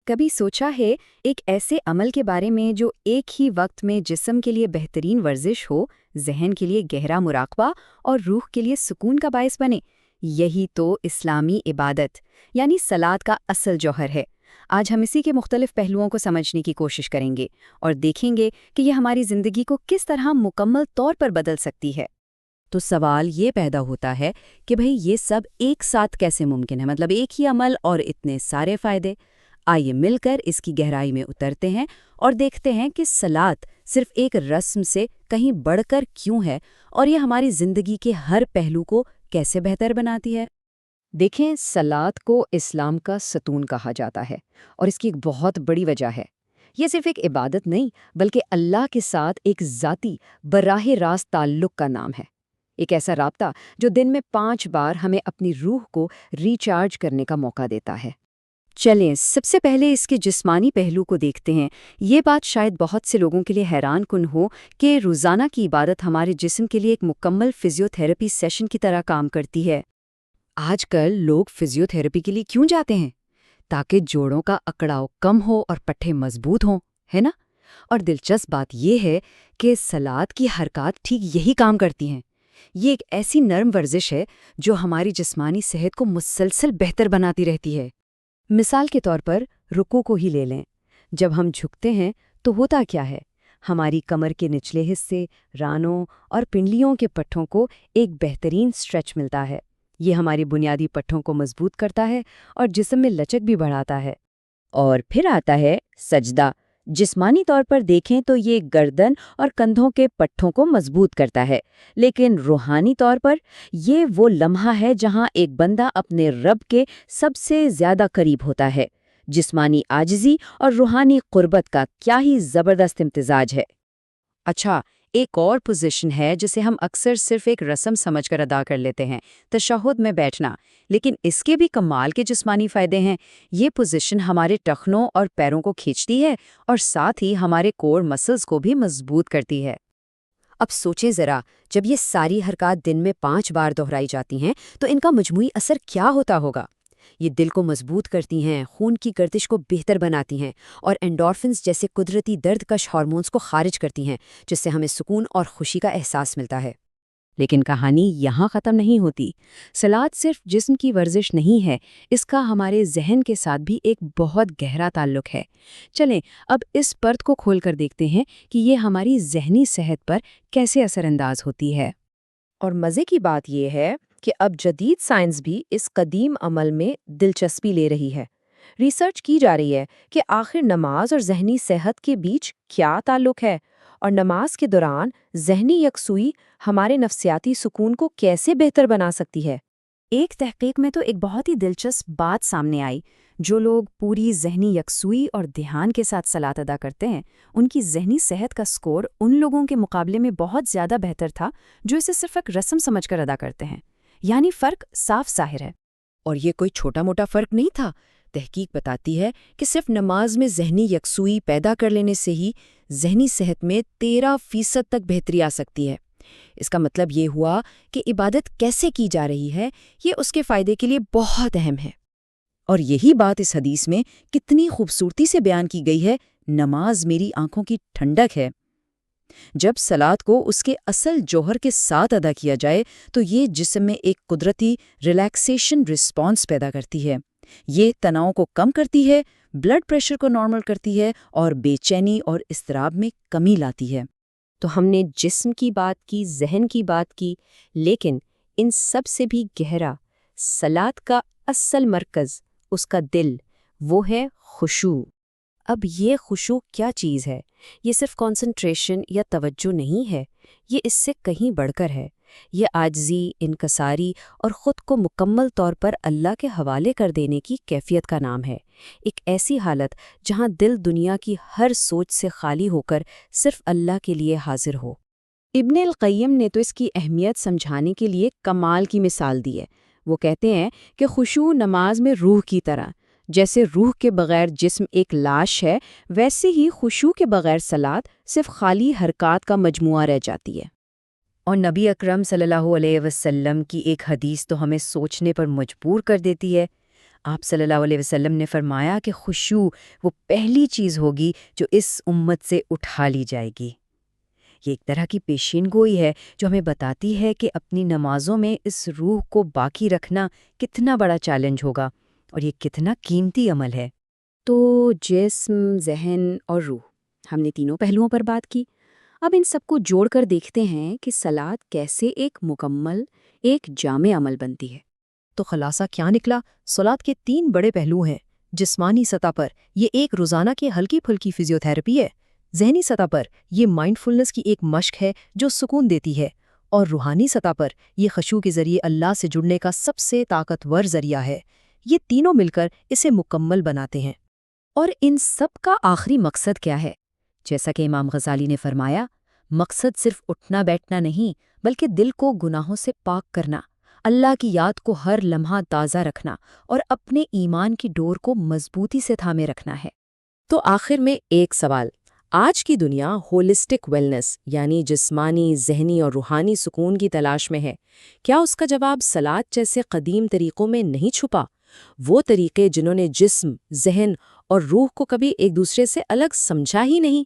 کبھی سوچا ہے ایک ایسے عمل کے بارے میں جو ایک ہی وقت میں جسم کے لیے بہترین ورزش ہو، ذہن کے لیے گہرا مراقبہ اور روح کے لیے سکون کا باعث بنے؟ یہی تو اسلامی عبادت یعنی صلات کا اصل جوہر ہے۔ آج ہم اسی کے مختلف پہلوؤں کو سمجھنے کی کوشش کریں گے اور دیکھیں گے کہ یہ ہماری زندگی کو کس طرح مکمل طور پر بدل سکتی ہے۔ تو سوال یہ پیدا ہوتا ہے کہ بھئی یہ سب ایک ساتھ کیسے ممکن ہے، مطلب ایک ہی عمل اور اتنے سارے فائدے۔ آئیے مل کر اس کی گہرائی میں اترتے ہیں اور دیکھتے ہیں کہ صلات صرف ایک رسم سے کہیں بڑھ کر کیوں ہے اور یہ ہماری زندگی کے ہر پہلو کو کیسے بہتر بناتی ہے۔ دیکھیں، صلات کو اسلام کا ستون کہا جاتا ہے اور اس کی ایک بہت بڑی وجہ ہے۔ یہ صرف ایک عبادت نہیں بلکہ اللہ کے ساتھ ایک ذاتی براہ راست تعلق کا نام ہے، ایک ایسا رابطہ جو دن میں 5 بار ہمیں اپنی روح کو ریچارج کرنے کا موقع دیتا ہے۔ چلیں سب سے پہلے اس کے جسمانی پہلو کو دیکھتے ہیں۔ یہ بات شاید بہت سے لوگوں کے لیے حیران کن ہو کہ روزانہ کی عبادت ہمارے جسم کے لیے ایک مکمل فزیو تھراپی سیشن کی طرح کام کرتی ہے۔ آج کل لوگ فزیو تھراپی کے لیے کیوں جاتے ہیں؟ تاکہ جوڑوں کا اکڑاؤ کم ہو اور پٹھے مضبوط ہوں، ہے نا؟ اور دلچسپ بات یہ ہے کہ صلات کی حرکات ٹھیک یہی کام کرتی ہیں۔ یہ ایک ایسی نرم ورزش ہے جو ہماری جسمانی صحت کو مسلسل بہتر بناتی رہتی ہے۔ مثال کے طور پر رکوع کو ہی لے لیں۔ جب ہم جھکتے ہیں تو ہوتا کیا ہے؟ ہماری کمر کے نچلے حصے، رانوں اور پنڈلیوں کے پٹھوں کو ایک بہترین سٹریچ ملتا ہے۔ یہ ہماری بنیادی پٹھوں کو مضبوط کرتا ہے اور جسم میں لچک بھی بڑھاتا ہے۔ اور پھر آتا ہے سجدہ۔ جسمانی طور پر دیکھیں تو یہ گردن اور کندھوں کے پٹھوں کو مضبوط کرتا ہے، لیکن روحانی طور پر یہ وہ لمحہ ہے جہاں ایک بندہ اپنے رب کے سب سے زیادہ قریب ہوتا ہے۔ جسمانی عاجزی اور روحانی قربت کا کیا ہی زبردست امتزاج ہے۔ اچھا، ایک اور پوزیشن ہے جسے ہم اکثر صرف ایک رسم سمجھ کر ادا کر لیتے ہیں، تشہد میں بیٹھنا، لیکن اس کے بھی کمال کے جسمانی فائدے ہیں۔ یہ پوزیشن ہمارے ٹخنوں اور پیروں کو کھینچتی ہے اور ساتھ ہی ہمارے کور مسلز کو بھی مضبوط کرتی ہے۔ اب سوچیں ذرا، جب یہ ساری حرکات دن میں 5 بار دہرائی جاتی ہیں تو ان کا مجموعی اثر کیا ہوتا ہوگا؟ یہ دل کو مضبوط کرتی ہیں، خون کی گردش کو بہتر بناتی ہیں اور انڈورفنز جیسے قدرتی درد کش ہارمونز کو خارج کرتی ہیں، جس سے ہمیں سکون اور خوشی کا احساس ملتا ہے۔ لیکن کہانی یہاں ختم نہیں ہوتی۔ صلات صرف جسم کی ورزش نہیں ہے، اس کا ہمارے ذہن کے ساتھ بھی ایک بہت گہرا تعلق ہے۔ چلیں اب اس پرت کو کھول کر دیکھتے ہیں کہ یہ ہماری ذہنی صحت پر کیسے اثر انداز ہوتی ہے۔ اور مزے کی بات یہ ہے کہ اب جدید سائنس بھی اس قدیم عمل میں دلچسپی لے رہی ہے۔ ریسرچ کی جا رہی ہے کہ آخر نماز اور ذہنی صحت کے بیچ کیا تعلق ہے، اور نماز کے دوران ذہنی یکسوئی ہمارے نفسیاتی سکون کو کیسے بہتر بنا سکتی ہے۔ ایک تحقیق میں تو ایک بہت ہی دلچسپ بات سامنے آئی۔ جو لوگ پوری ذہنی یکسوئی اور دھیان کے ساتھ صلات ادا کرتے ہیں، ان کی ذہنی صحت کا سکور ان لوگوں کے مقابلے میں بہت زیادہ بہتر تھا جو اسے صرف ایک رسم سمجھ کر ادا کرتے ہیں۔ یعنی فرق صاف ظاہر ہے۔ اور یہ کوئی چھوٹا موٹا فرق نہیں تھا۔ تحقیق بتاتی ہے کہ صرف نماز میں ذہنی یکسوئی پیدا کر لینے سے ہی ذہنی صحت میں 13% تک بہتری آ سکتی ہے۔ اس کا مطلب یہ ہوا کہ عبادت کیسے کی جا رہی ہے یہ اس کے فائدے کے لیے بہت اہم ہے۔ اور یہی بات اس حدیث میں کتنی خوبصورتی سے بیان کی گئی ہے، نماز میری آنکھوں کی ٹھنڈک ہے۔ جب صلات کو اس کے اصل جوہر کے ساتھ ادا کیا جائے تو یہ جسم میں ایک قدرتی ریلیکسیشن رسپانس پیدا کرتی ہے۔ یہ تناؤ کو کم کرتی ہے، بلڈ پریشر کو نارمل کرتی ہے اور بے چینی اور اضطراب میں کمی لاتی ہے۔ تو ہم نے جسم کی بات کی، ذہن کی بات کی، لیکن ان سب سے بھی گہرا صلات کا اصل مرکز، اس کا دل، وہ ہے خشوع۔ اب یہ خشوع کیا چیز ہے؟ یہ صرف کنسنٹریشن یا توجہ نہیں ہے، یہ اس سے کہیں بڑھ کر ہے۔ یہ عاجزی، انکساری اور خود کو مکمل طور پر اللہ کے حوالے کر دینے کی کیفیت کا نام ہے۔ ایک ایسی حالت جہاں دل دنیا کی ہر سوچ سے خالی ہو کر صرف اللہ کے لیے حاضر ہو۔ ابن القیم نے تو اس کی اہمیت سمجھانے کے لیے کمال کی مثال دی ہے۔ وہ کہتے ہیں کہ خشوع نماز میں روح کی طرح، جیسے روح کے بغیر جسم ایک لاش ہے، ویسے ہی خشوع کے بغیر صلات صرف خالی حرکات کا مجموعہ رہ جاتی ہے۔ اور نبی اکرم صلی اللہ علیہ وسلم کی ایک حدیث تو ہمیں سوچنے پر مجبور کر دیتی ہے۔ آپ صلی اللہ علیہ وسلم نے فرمایا کہ خشوع وہ پہلی چیز ہوگی جو اس امت سے اٹھا لی جائے گی۔ یہ ایک طرح کی پیشین گوئی ہے جو ہمیں بتاتی ہے کہ اپنی نمازوں میں اس روح کو باقی رکھنا کتنا بڑا چیلنج ہوگا اور یہ کتنا قیمتی عمل ہے۔ تو جسم، ذہن اور روح، ہم نے تینوں پہلوؤں پر بات کی۔ اب ان سب کو جوڑ کر دیکھتے ہیں کہ صلات کیسے ایک مکمل، ایک جامع عمل بنتی ہے۔ تو خلاصہ کیا نکلا؟ صلات کے 3 بڑے پہلو ہیں۔ جسمانی سطح پر یہ ایک روزانہ کی ہلکی پھلکی فزیوتھراپی ہے، ذہنی سطح پر یہ مائنڈفلنس کی ایک مشق ہے جو سکون دیتی ہے، اور روحانی سطح پر یہ خشوع کے ذریعے اللہ سے جڑنے کا سب سے طاقتور ذریعہ ہے۔ یہ تینوں مل کر اسے مکمل بناتے ہیں۔ اور ان سب کا آخری مقصد کیا ہے؟ جیسا کہ امام غزالی نے فرمایا، مقصد صرف اٹھنا بیٹھنا نہیں بلکہ دل کو گناہوں سے پاک کرنا، اللہ کی یاد کو ہر لمحہ تازہ رکھنا اور اپنے ایمان کی ڈور کو مضبوطی سے تھامے رکھنا ہے۔ تو آخر میں ایک سوال، آج کی دنیا ہولسٹک ویلنس یعنی جسمانی، ذہنی اور روحانی سکون کی تلاش میں ہے۔ کیا اس کا جواب صلات جیسے قدیم طریقوں میں نہیں چھپا؟ وہ طریقے جنہوں نے جسم، ذہن اور روح کو کبھی ایک دوسرے سے الگ سمجھا ہی نہیں۔